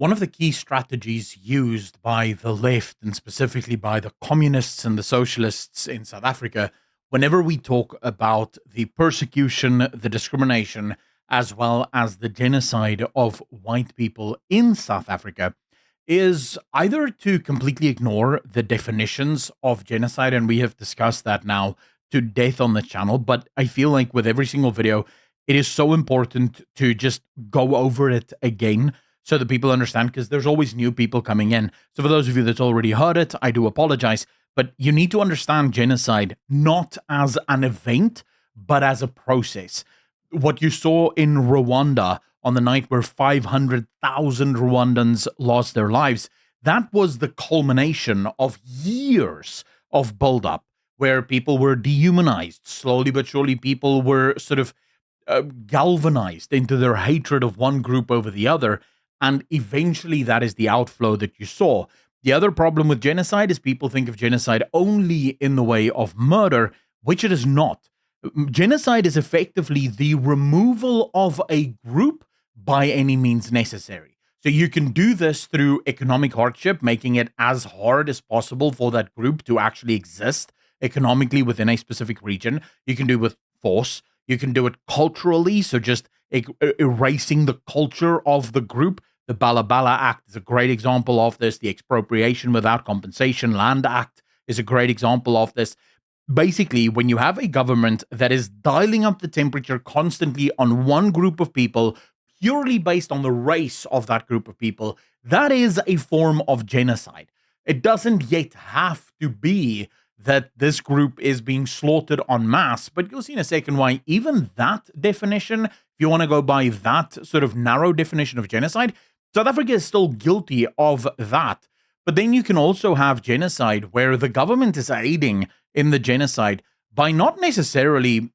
One of the key strategies used by the left and specifically by the communists and the socialists in South Africa, whenever we talk about the persecution, the discrimination, as well as the genocide of white people in South Africa, is either to completely ignore the definitions of genocide. And we have discussed that now to death on the channel. But I feel like with every single video, it is so important to just go over it again so that people understand, because there's always new people coming in. So for those of you that's already heard it, I do apologize, but you need to understand genocide not as an event, but as a process. What you saw in Rwanda on the night where 500,000 Rwandans lost their lives, that was the culmination of years of buildup where people were dehumanized. Slowly but surely, people were sort of galvanized into their hatred of one group over the other. And eventually that is the outflow that you saw. The other problem with genocide is people think of genocide only in the way of murder, which it is not. Genocide is effectively the removal of a group by any means necessary. So you can do this through economic hardship, making it as hard as possible for that group to actually exist economically within a specific region. You can do it with force. You can do it culturally, so just erasing the culture of the group. The Bala Bala Act is a great example of this. The Expropriation Without Compensation Land Act is a great example of this. Basically, when you have a government that is dialing up the temperature constantly on one group of people, purely based on the race of that group of people, that is a form of genocide. It doesn't yet have to be that this group is being slaughtered en masse, but you'll see in a second why even that definition, if you want to go by that sort of narrow definition of genocide, South Africa is still guilty of that. But then you can also have genocide where the government is aiding in the genocide by not necessarily,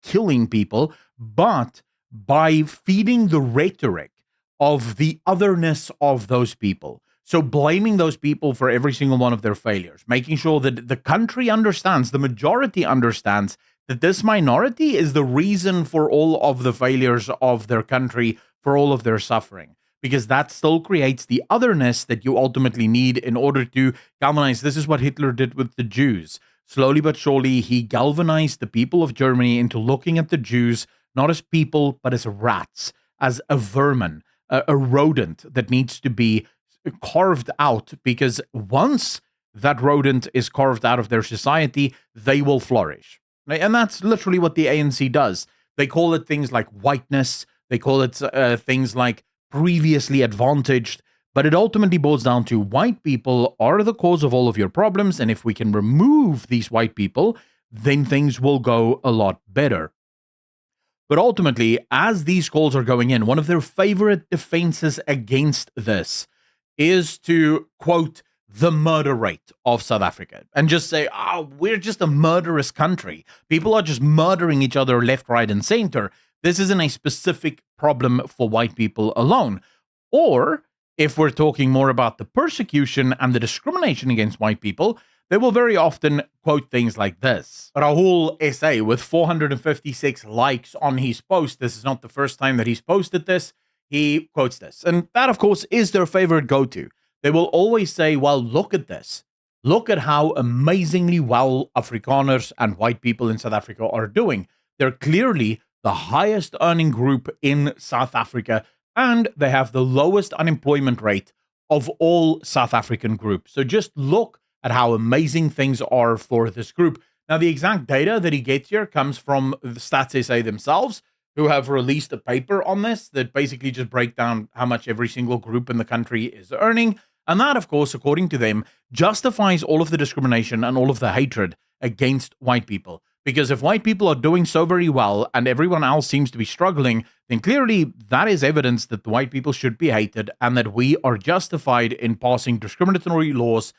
killing people, but by feeding the rhetoric of the otherness of those people. So blaming those people for every single one of their failures, making sure that the country understands, the majority understands that this minority is the reason for all of the failures of their country, for all of their suffering, because that still creates the otherness that you ultimately need in order to galvanize. This is what Hitler did with the Jews. Slowly but surely, he galvanized the people of Germany into looking at the Jews not as people, but as rats, as a vermin, a rodent that needs to be carved out, because once that rodent is carved out of their society, they will flourish. And that's literally what the ANC does. They call it things like whiteness. They call it things like previously advantaged. But it ultimately boils down to white people are the cause of all of your problems. And if we can remove these white people, then things will go a lot better. But ultimately, as these calls are going in, one of their favorite defenses against this is to quote the murder rate of South Africa and just say, we're just a murderous country. People are just murdering each other left, right, and center. This isn't a specific problem for white people alone. Or if we're talking more about the persecution and the discrimination against white people, they will very often quote things like this. Rahul SA with 456 likes on his post. This is not the first time that he's posted this. He quotes this. And that, of course, is their favorite go-to. They will always say, well, look at this. Look at how amazingly well Afrikaners and white people in South Africa are doing. They're clearly the highest earning group in South Africa, and they have the lowest unemployment rate of all South African groups. So just look at how amazing things are for this group. Now, the exact data that he gets here comes from the Stats SA themselves, who have released a paper on this that basically just break down how much every single group in the country is earning. And that, of course, according to them, justifies all of the discrimination and all of the hatred against white people. Because if white people are doing so very well and everyone else seems to be struggling, then clearly that is evidence that the white people should be hated and that we are justified in passing discriminatory laws.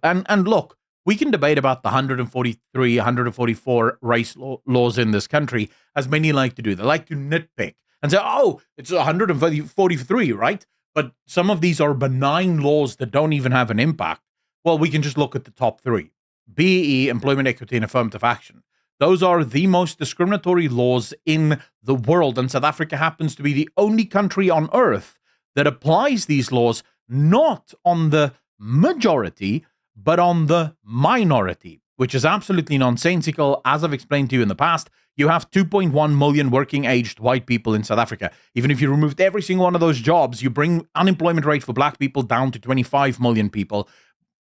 And look, we can debate about the 143, 144 race laws in this country, as many like to do. They like to nitpick and say, it's 143, right? But some of these are benign laws that don't even have an impact. Well, we can just look at the top three. BEE, Employment Equity and Affirmative Action. Those are the most discriminatory laws in the world, and South Africa happens to be the only country on earth that applies these laws not on the majority, but on the minority, which is absolutely nonsensical. As I've explained to you in the past, you have 2.1 million working-aged white people in South Africa. Even if you removed every single one of those jobs, you bring unemployment rate for black people down to 25 million people.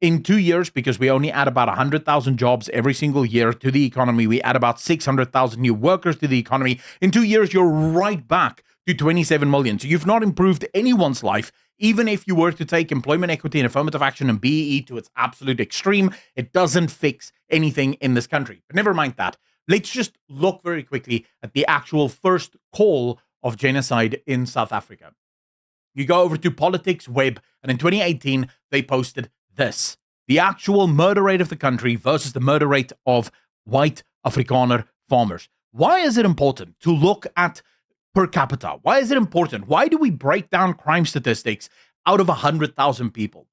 In 2 years, because we only add about 100,000 jobs every single year to the economy, we add about 600,000 new workers to the economy. In 2 years, you're right back to 27 million. So you've not improved anyone's life. Even if you were to take employment equity and affirmative action and BEE to its absolute extreme, it doesn't fix anything in this country. But never mind that. Let's just look very quickly at the actual first call of genocide in South Africa. You go over to Politics Web, and in 2018, they posted this: the actual murder rate of the country versus the murder rate of white Afrikaner farmers. Why is it important to look at per capita? Why is it important? Why do we break down crime statistics out of 100,000 people?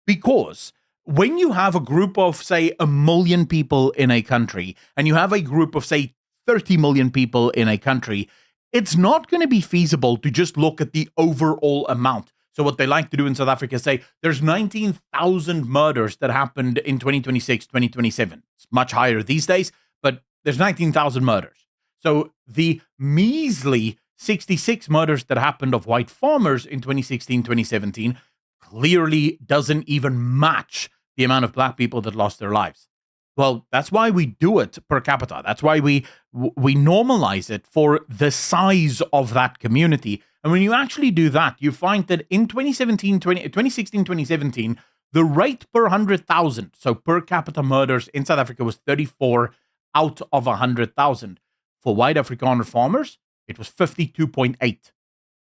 Because when you have a group of, say, 1 million people in a country, and you have a group of, say, 30 million people in a country, it's not going to be feasible to just look at the overall amount. So what they like to do in South Africa is say, there's 19,000 murders that happened in 2026, 2027. It's much higher these days, but there's 19,000 murders. So the measly 66 murders that happened of white farmers in 2016, 2017 clearly doesn't even match the amount of black people that lost their lives. Well, that's why we do it per capita. That's why we normalize it for the size of that community. And when you actually do that, you find that in 2016, 2017, the rate per 100,000, so per capita murders in South Africa, was 34 out of 100,000. For white Afrikaner farmers, it was 52.8.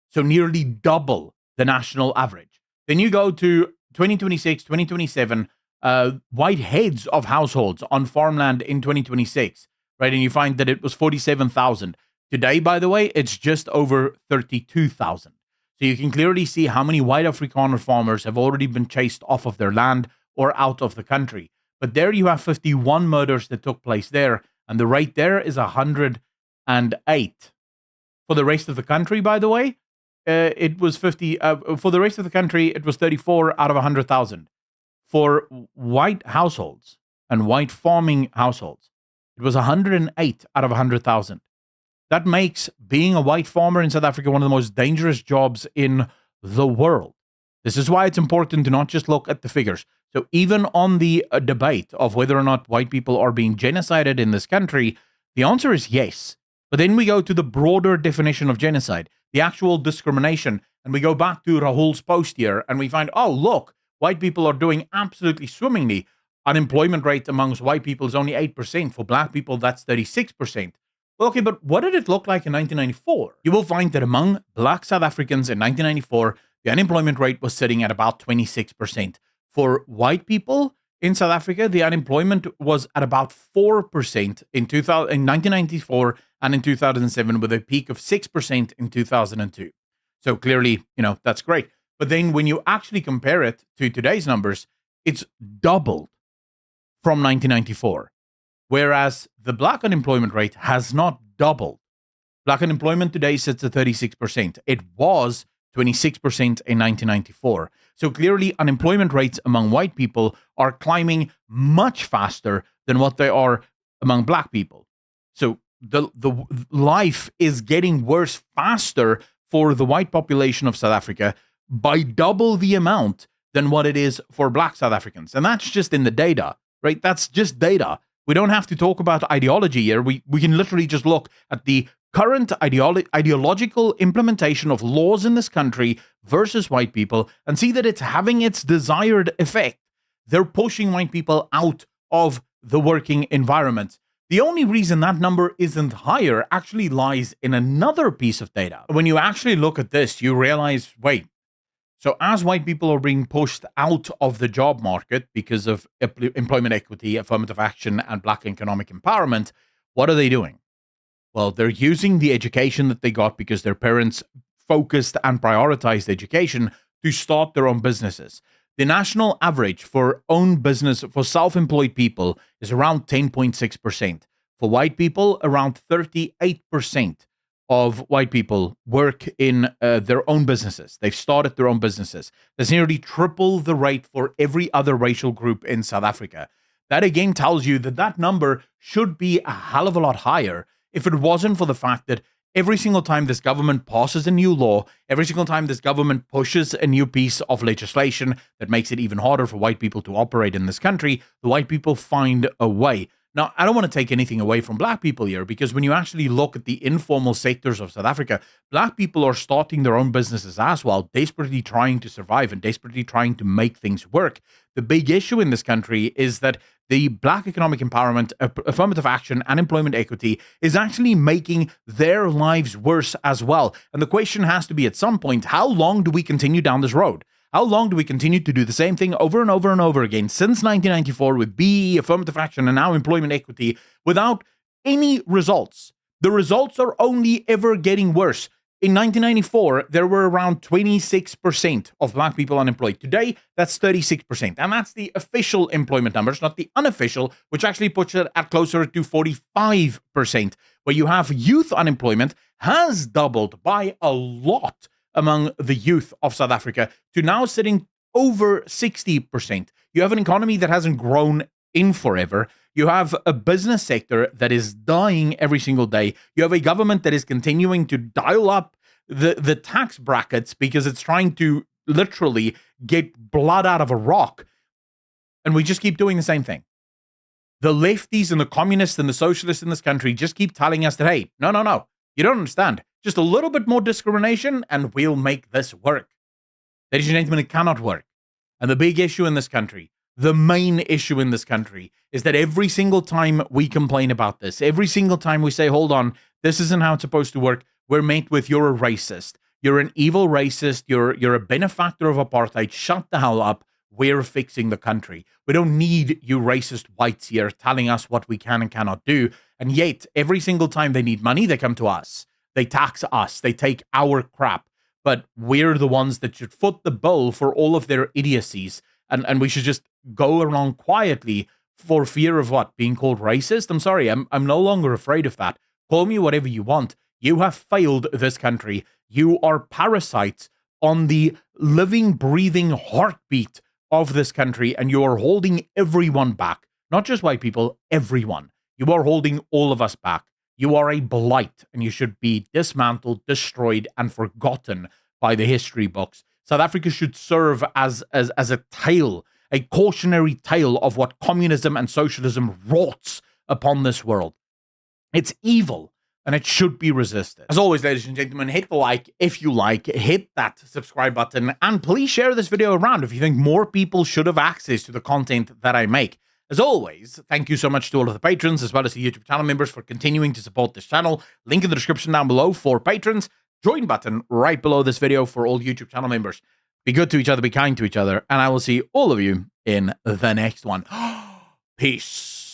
So nearly double the national average. Then you go to 2026, 2027, white heads of households on farmland in 2026, right? And you find that it was 47,000. Today, by the way, it's just over 32,000. So you can clearly see how many white Afrikaner farmers have already been chased off of their land or out of the country. But there you have 51 murders that took place there, and the rate there is 108. For the rest of the country, by the way, it was 50. For the rest of the country, it was 34 out of 100,000. For white households and white farming households, it was 108 out of 100,000. That makes being a white farmer in South Africa one of the most dangerous jobs in the world. This is why it's important to not just look at the figures. So even on the debate of whether or not white people are being genocided in this country, the answer is yes. But then we go to the broader definition of genocide, the actual discrimination, and we go back to Rahul's post here, and we find, oh, look, white people are doing absolutely swimmingly. Unemployment rate amongst white people is only 8%. For black people, that's 36%. Well, okay, but what did it look like in 1994? You will find that among black South Africans in 1994, the unemployment rate was sitting at about 26%. For white people in South Africa, the unemployment was at about 4% in 1994 and in 2007, with a peak of 6% in 2002. So clearly, that's great. But then when you actually compare it to today's numbers, it's doubled from 1994. Whereas the black unemployment rate has not doubled. Black unemployment today sits at 36%. It was 26% in 1994. So clearly, unemployment rates among white people are climbing much faster than what they are among black people. So the life is getting worse faster for the white population of South Africa by double the amount than what it is for black South Africans. And that's just in the data, right? That's just data. We don't have to talk about ideology here. We can literally just look at the current ideological implementation of laws in this country versus white people and see that it's having its desired effect. They're pushing white people out of the working environment. The only reason that number isn't higher actually lies in another piece of data. When you actually look at this, you realize, wait, so as white people are being pushed out of the job market because of employment equity, affirmative action, and black economic empowerment, what are they doing? Well, they're using the education that they got because their parents focused and prioritized education to start their own businesses. The national average for own business for self-employed people is around 10.6%. For white people, around 38%. of white people work in their own businesses. They've started their own businesses. There's nearly triple the rate for every other racial group in South Africa. That again tells you that that number should be a hell of a lot higher if it wasn't for the fact that every single time this government passes a new law, every single time this government pushes a new piece of legislation that makes it even harder for white people to operate in this country, the white people find a way. Now, I don't want to take anything away from black people here, because when you actually look at the informal sectors of South Africa, black people are starting their own businesses as well, desperately trying to survive and desperately trying to make things work. The big issue in this country is that the black economic empowerment, affirmative action, and employment equity is actually making their lives worse as well. And the question has to be, at some point, how long do we continue down this road? How long do we continue to do the same thing over and over and over again since 1994 with BE, affirmative action, and now employment equity without any results? The results are only ever getting worse. In 1994, there were around 26% of black people unemployed. Today, that's 36%. And that's the official employment numbers, not the unofficial, which actually puts it at closer to 45%, where you have youth unemployment has doubled by a lot among the youth of South Africa to now sitting over 60%. You have an economy that hasn't grown in forever. You have a business sector that is dying every single day. You have a government that is continuing to dial up the tax brackets because it's trying to literally get blood out of a rock. And we just keep doing the same thing. The lefties and the communists and the socialists in this country just keep telling us that, hey, no, you don't understand. Just a little bit more discrimination and we'll make this work. Ladies and gentlemen, it cannot work. And the big issue in this country, the main issue in this country, is that every single time we complain about this, every single time we say, hold on, this isn't how it's supposed to work, we're met with, you're a racist. You're an evil racist. You're a benefactor of apartheid. Shut the hell up. We're fixing the country. We don't need you racist whites here telling us what we can and cannot do. And yet, every single time they need money, they come to us. They tax us. They take our crap. But we're the ones that should foot the bill for all of their idiocies. And we should just go around quietly for fear of what? Being called racist? I'm sorry. I'm no longer afraid of that. Call me whatever you want. You have failed this country. You are parasites on the living, breathing heartbeat of this country, and you are holding everyone back. Not just white people, everyone. You are holding all of us back. You are a blight, and you should be dismantled, destroyed, and forgotten by the history books. South Africa should serve as a tale, a cautionary tale of what communism and socialism wrought upon this world. It's evil, and it should be resisted. As always, ladies and gentlemen, hit the like if you like, hit that subscribe button, and please share this video around if you think more people should have access to the content that I make. As always, thank you so much to all of the patrons, as well as the YouTube channel members, for continuing to support this channel. Link in the description down below for patrons. Join button right below this video for all YouTube channel members. Be good to each other, be kind to each other, and I will see all of you in the next one. Peace.